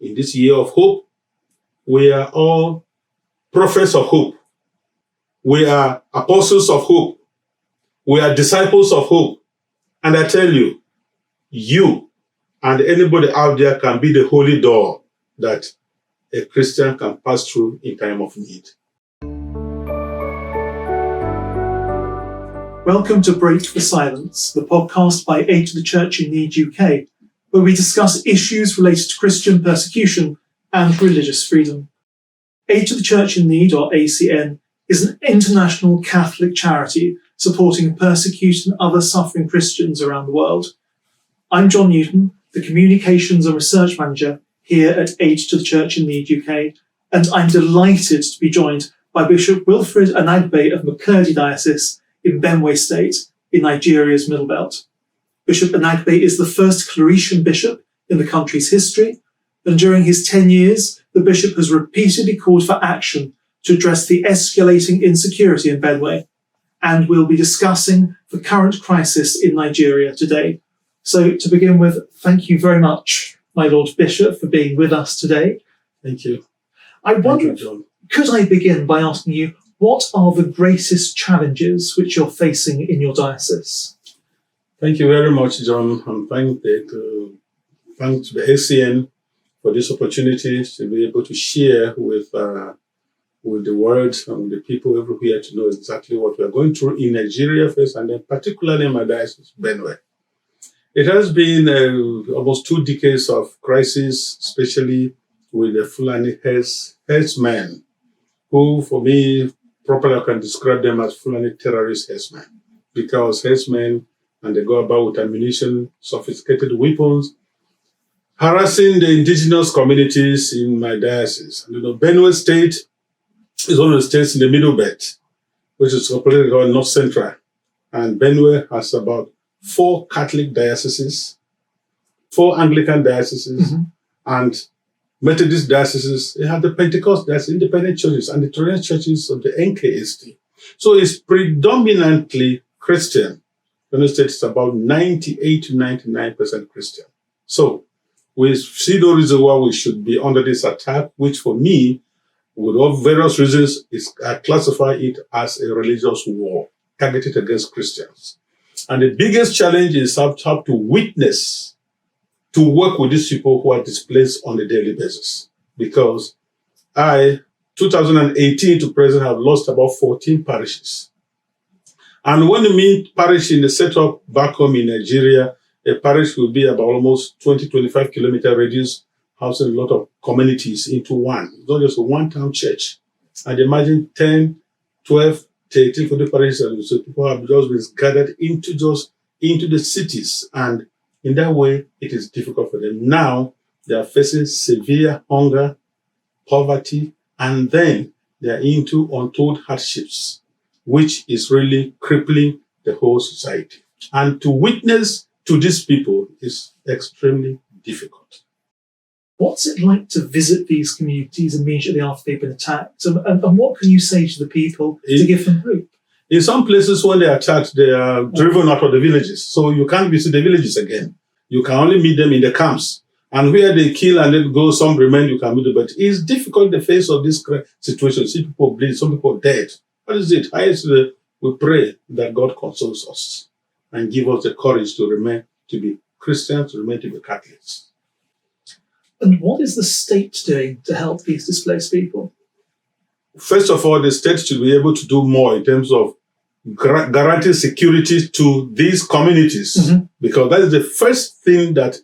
in this year of hope. We are all prophets of hope. We are apostles of hope. We are disciples of hope. And I tell you, you and anybody out there can be the holy door that a Christian can pass through in time of need. Welcome to Break the Silence, the podcast by Aid to the Church in Need UK, where we discuss issues related to Christian persecution and religious freedom. Aid to the Church in Need, or ACN, is an international Catholic charity supporting persecuted and other suffering Christians around the world. I'm John Newton, the Communications and Research Manager here at Aid to the Church in Need UK, and I'm delighted to be joined by Bishop Wilfred Anagbe of Makurdi Diocese in Benue State in Nigeria's Middle Belt. Bishop Anagbe is the first Claretian bishop in the country's history, and during his 10 years, the bishop has repeatedly called for action to address the escalating insecurity in Benue, and we'll be discussing the current crisis in Nigeria today. So to begin with, thank you very much, my Lord Bishop, for being with us today. Thank you. I wonder, Thank you, John. Could I begin by asking you, what are the greatest challenges which you're facing in your diocese? Thank you very much, John. And thank the ACN for this opportunity to be able to share with the world and the people everywhere to know exactly what we are going through in Nigeria first, and then particularly in my diocese, Benue. It has been almost 2 decades of crisis, especially with the Fulani herdsmen, who, for me, properly I can describe them as Fulani terrorist herdsmen, because herdsmen, and they go about with ammunition, sophisticated weapons, harassing the indigenous communities in my diocese. And, Benue State is one of the states in the Middle Belt, which is operated called North Central. And Benue has about 4 Catholic dioceses, 4 Anglican dioceses, and Methodist dioceses. They have the Pentecost, that's independent churches, and the Trinity churches of the NKST. So it's predominantly Christian. Benue State is about 98 to 99% Christian. So we see no reason why we should be under this attack, which for me, with all various reasons, I classify it as a religious war targeted against Christians. And the biggest challenge is how to witness, to work with these people who are displaced on a daily basis. Because 2018 to present, have lost about 14 parishes. And when you mean parish in the setup back home in Nigeria, a parish will be about almost 20-25 kilometer radius, housing a lot of communities into one. It's not just a one-town church. And imagine 10, 12, 13, 40 parishes. So people have just been gathered into the cities. And in that way, it is difficult for them. Now, they are facing severe hunger, poverty, and then they are into untold hardships, which is really crippling the whole society. And to witness to these people is extremely difficult. What's it like to visit these communities immediately after they've been attacked? And what can you say to the people to give them hope? In some places, when they're attacked, they are driven out of the villages. So you can't visit the villages again. You can only meet them in the camps. And where they kill and then go, some remain, you can meet them. But it's difficult in the face of this situation. See people bleed, some people dead. What is it? We pray that God consoles us and give us the courage to remain to be Christians, to remain to be Catholics. And what is the state doing to help these displaced people? First of all, the state should be able to do more in terms of guaranteeing security to these communities, because that is the first thing that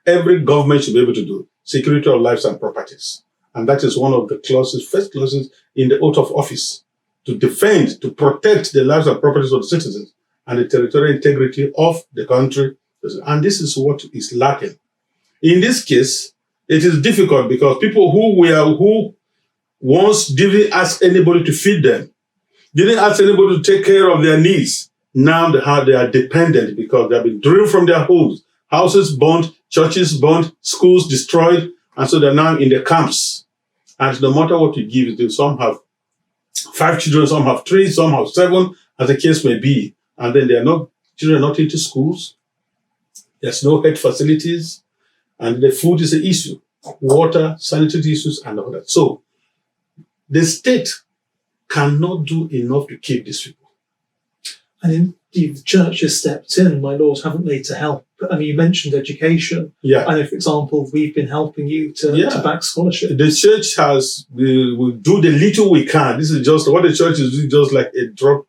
every government should be able to do: security of lives and properties. And that is one of the first clauses in the oath of office, to defend, to protect the lives and properties of the citizens and the territorial integrity of the country. And this is what is lacking. In this case, it is difficult because people who once didn't ask anybody to feed them, didn't ask anybody to take care of their needs, now they are dependent because they have been driven from their homes, houses burned, churches burned, schools destroyed, and so they're now in the camps. And no matter what you give, some have 5 children, some have 3, some have 7, as the case may be. And then children are not into schools. There's no health facilities. And the food is an issue. Water, sanitary issues, and all that. So the state cannot do enough to keep these people. And indeed, the church has stepped in, my Lord, haven't they, to help? I mean, you mentioned education. Yeah. I know, for example, we've been helping you to back scholarship. The church will do the little we can. This is just what the church is doing, just like a drop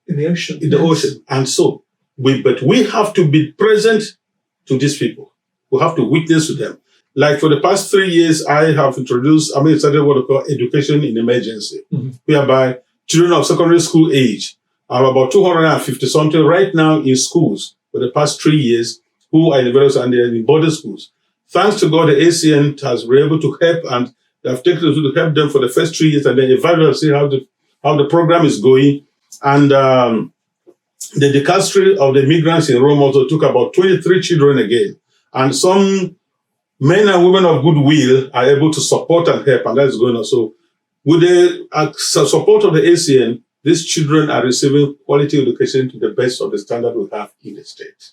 in the ocean. In the ocean. And so, but we have to be present to these people. We have to witness to them. Like for the past 3 years, I have started what we call education in emergency, whereby children of secondary school age are about 250 something right now in schools for the past 3 years who are in various and they're in boarding schools. Thanks to God, the ACN has been able to help, and they have taken to help them for the first 3 years and then evaluate and see how the program is going. And the dicastery of the migrants in Rome also took about 23 children again. And some men and women of goodwill are able to support and help, and that's going on. So with the support of the ACN, these children are receiving quality education to the best of the standard we have in the state.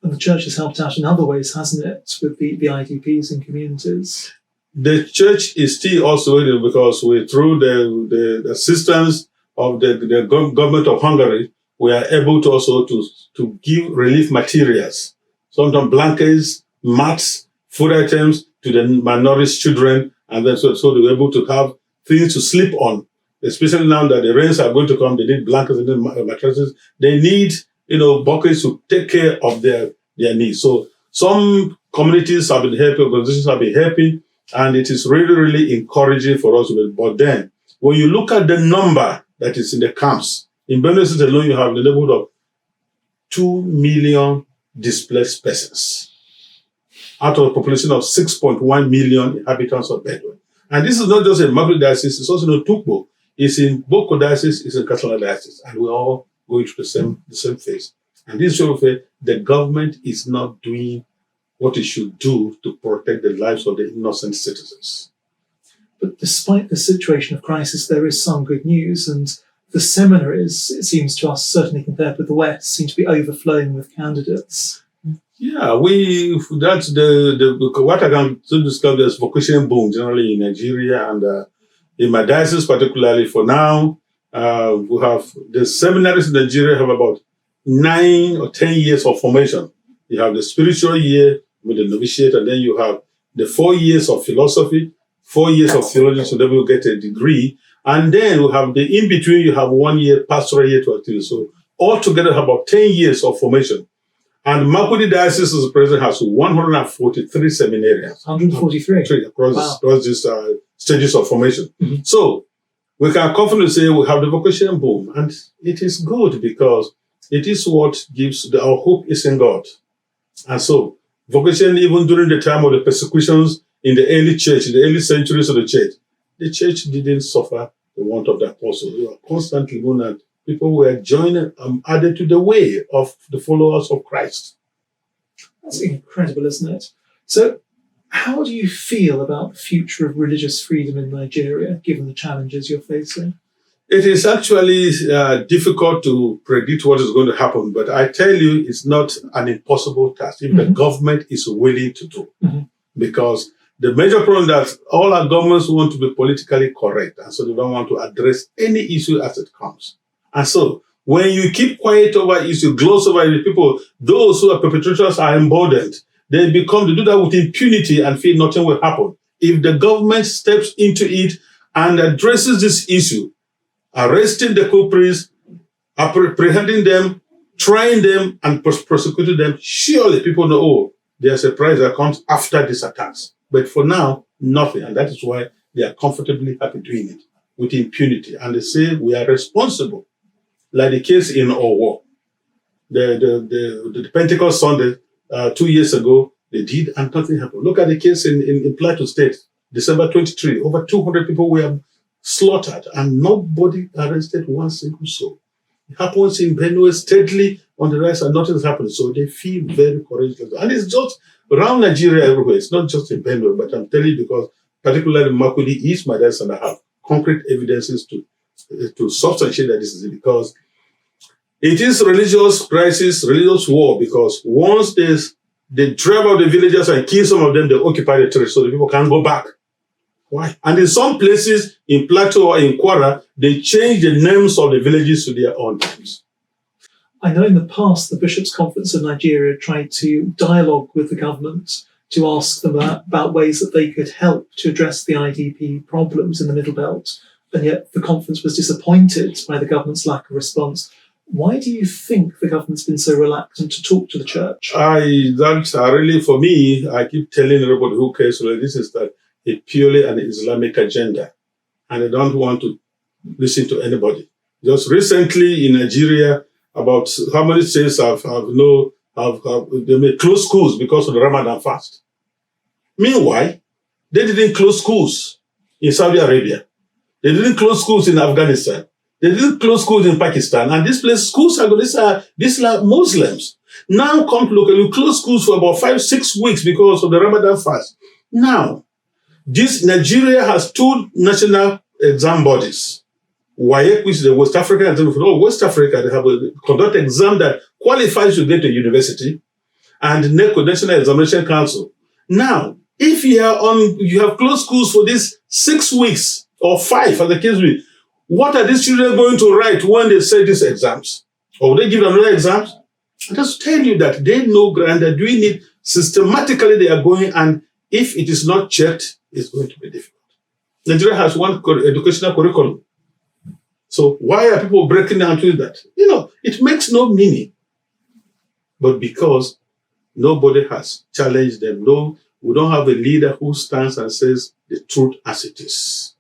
And the church has helped out in other ways, hasn't it, with the IDPs in communities? The church is still also in it because through the assistance of the government of Hungary, we are able to also to give relief materials, sometimes blankets, mats, food items to the malnourished children, and then so they were able to have things to sleep on. Especially now that the rains are going to come, they need blankets and mattresses. They need, buckets to take care of their needs. So some communities have been helping, organizations have been helping, and it is really, really encouraging for us. But then, when you look at the number that is in the camps, in Benue State alone, you have the neighborhood of 2 million displaced persons out of a population of 6.1 million inhabitants of Benue. And this is not just in Makurdi diocese, it's also in Tukbo. It's in Boko diocese, it's in Katana diocese, and we're all going through the same phase. And this shows that the government is not doing what it should do to protect the lives of the innocent citizens. But despite the situation of crisis, there is some good news, and the seminaries, it seems to us, certainly compared with the West, seem to be overflowing with candidates. Yeah, that's what I can describe as vocation boom generally in Nigeria, and in my diocese particularly for now, we have the seminaries in Nigeria have about 9 or 10 years of formation. You have the spiritual year with the novitiate, and then you have the 4 years of philosophy, 4 years of theology, so they will get a degree. And then we have the in-between, you have 1 year pastoral year to activity. So altogether about 10 years of formation. And Makurdi Diocese as president has 143 seminarians. 143? Across these stages of formation. Mm-hmm. So we can confidently say we have the vocation boom. And it is good because it is what gives our hope is in God. And so vocation, even during the time of the persecutions in the early church, in the early centuries of the church didn't suffer the want of the apostles. They were constantly known, and people were joined, added to the way of the followers of Christ. That's incredible, isn't it? So how do you feel about the future of religious freedom in Nigeria, given the challenges you're facing? It is actually difficult to predict what is going to happen, but I tell you, it's not an impossible task if the government is willing to do. Because the major problem that all our governments want to be politically correct, and so they don't want to address any issue as it comes. And so when you keep quiet over issue, gloss over the people, those who are perpetrators are emboldened. They do that with impunity and feel nothing will happen. If the government steps into it and addresses this issue, arresting the culprits, apprehending them, trying them, and prosecuting them, surely people know, there's a price that comes after these attacks. But for now, nothing. And that is why they are comfortably happy doing it with impunity. And they say we are responsible. Like the case in Owo. The Pentecost Sunday 2 years ago, they did and nothing happened. Look at the case in Plateau State, December 23. Over 200 people were slaughtered and nobody arrested one single soul. It happens in Benue steadily on the rise and nothing is happening. So they feel very courageous. And it's just around Nigeria everywhere. It's not just in Benue, but I'm telling you because particularly Makurdi is my diocese and I have concrete evidences to substantiate that this is it, because it is religious crisis, religious war, because once They drive out the villagers and kill some of them. They occupy the territory so the people can't go back. Why? And in some places, in Plateau or in Kwara, they change the names of the villages to their own names. I know in the past the Bishops' Conference of Nigeria tried to dialogue with the government to ask them about ways that they could help to address the IDP problems in the Middle Belt, and yet the conference was disappointed by the government's lack of response. Why do you think the government's been so reluctant to talk to the church? Really, for me, I keep telling everybody who cares, this is that it's purely an Islamic agenda, and I don't want to listen to anybody. Just recently in Nigeria, about how many states have they may close schools because of the Ramadan fast. Meanwhile, they didn't close schools in Saudi Arabia. They didn't close schools in Afghanistan. They didn't close schools in Pakistan. And schools these are Muslims. Now come to look, you close schools for about 5-6 weeks because of the Ramadan fast. Now, Nigeria has 2 national exam bodies. WAEC, which is the West African exam for West Africa, they have a conduct exam that qualifies you to get to university, and NECO, National Examination Council. Now, if you have closed schools for these 6 weeks or 5, as the case be, what are these children going to write when they say these exams? Or will they give another exams? I just tell you that they know and they're doing it systematically. They are going, and if it is not checked, it's going to be difficult. Nigeria has one educational curriculum. So why are people breaking down to that? It makes no meaning. But because nobody has challenged them. No, we don't have a leader who stands and says the truth as it is.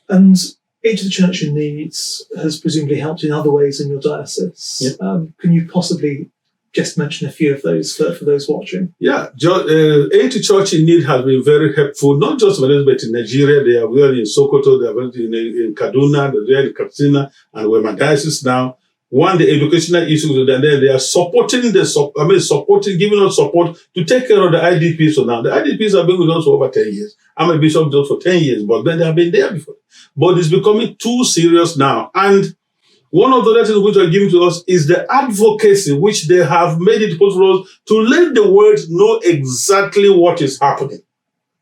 And Aid to the Church in Need has presumably helped in other ways in your diocese. Yeah. Can you possibly just mention a few of those for those watching? Yeah, Aid to Church in Need has been very helpful, not just but in Nigeria. They are there in Sokoto, they are in Kaduna, they're there in Katsina, and we're my diocese now. One, the educational issues, and then they are supporting giving us support to take care of the IDPs. So now the IDPs have been with us for over 10 years. I'm a bishop just for 10 years, but then they have been there before. But it's becoming too serious now. And one of the letters which are given to us is the advocacy which they have made it possible to let the world know exactly what is happening.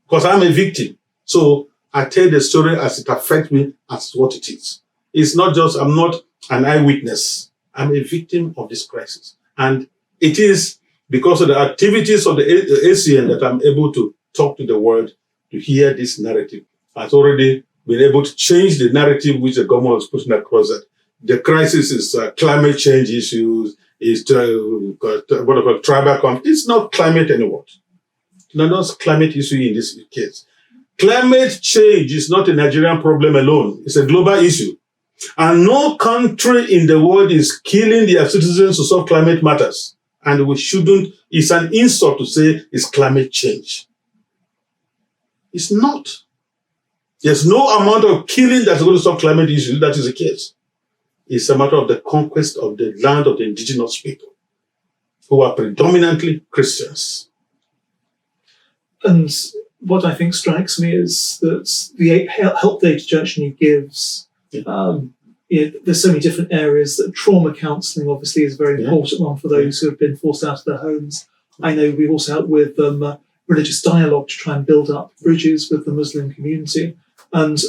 Because I'm a victim. So I tell the story as it affects me as what it is. It's not just, I'm not an eyewitness. I'm a victim of this crisis. And it is because of the activities of the ACN that I'm able to talk to the world, to hear this narrative. I've already been able to change the narrative which the government was putting across that. The crisis is climate change issues, is tribal conflict. It's not climate anymore. Not just climate issue in this case. Climate change is not a Nigerian problem alone. It's a global issue. And no country in the world is killing their citizens to solve climate matters. And we shouldn't, it's an insult to say it's climate change. It's not. There's no amount of killing that's going to solve climate issues. That is the case. It's a matter of the conquest of the land of the indigenous people, who are predominantly Christians. And what I think strikes me is that the help Aid to Church in Need gives, there's so many different areas. That trauma counselling obviously is a very important one for those who have been forced out of their homes. I know we've also helped with religious dialogue to try and build up bridges with the Muslim community. And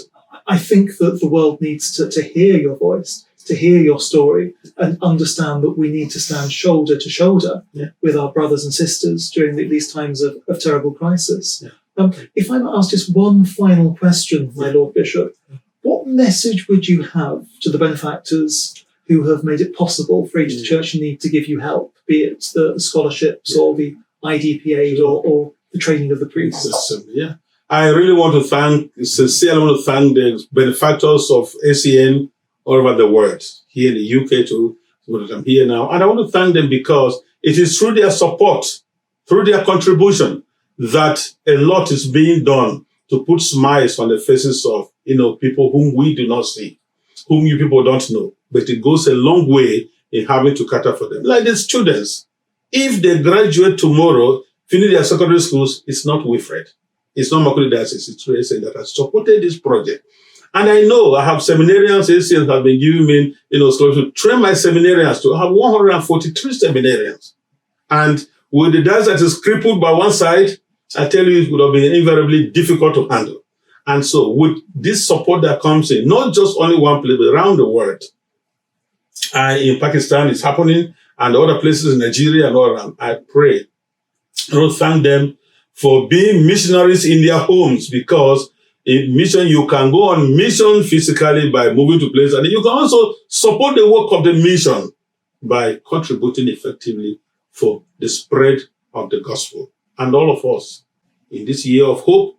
I think that the world needs to hear your voice, to hear your story, and understand that we need to stand shoulder to shoulder with our brothers and sisters during these times of terrible crisis. Yeah. If I might ask just one final question, my Lord Bishop, what message would you have to the benefactors who have made it possible for Aid to the Church in Need to give you help, be it the scholarships or the IDP aid or the training of the priests? I really want to thank the benefactors of ACN all over the world, here in the UK too, where I'm here now. And I want to thank them because it is through their support, through their contribution, that a lot is being done to put smiles on the faces of people whom we do not see, whom you people don't know. But it goes a long way in having to cater for them. Like the students, if they graduate tomorrow, finish their secondary schools, it's not Wilfred. It's not Makurdi Diocese, it's ACN that has supported this project. And I know I have seminarians, ACN have been giving me, scholarships to train my seminarians to have 143 seminarians. And with the dance that is crippled by one side, I tell you, it would have been invariably difficult to handle. And so with this support that comes in, not just only one place, but around the world, in Pakistan, it's happening, and other places in Nigeria and all around, I pray, Lord, thank them for being missionaries in their homes, because in mission, you can go on mission physically by moving to places, and you can also support the work of the mission by contributing effectively for the spread of the gospel. And all of us, in this year of hope,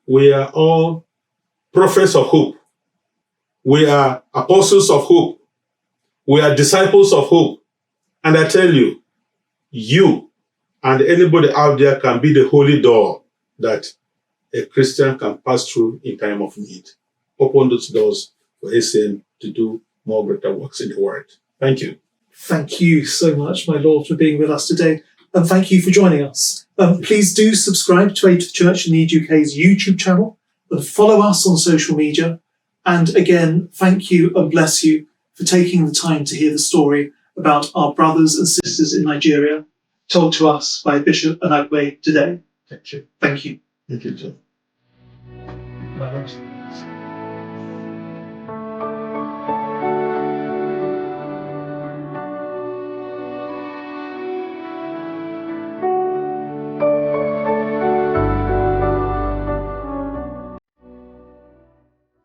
we are all prophets of hope. We are apostles of hope. We are disciples of hope. And I tell you, you and anybody out there can be the holy door that a Christian can pass through in time of need. Open those doors for ACN to do more greater works in the world. Thank you. Thank you so much, my Lord, for being with us today. And thank you for joining us. Please do subscribe to Aid to the Church in Need UK's YouTube channel and follow us on social media. And again, thank you and bless you for taking the time to hear the story about our brothers and sisters in Nigeria, told to us by Bishop Anagbe today. Thank you. Thank you. Thank you, John. Bye.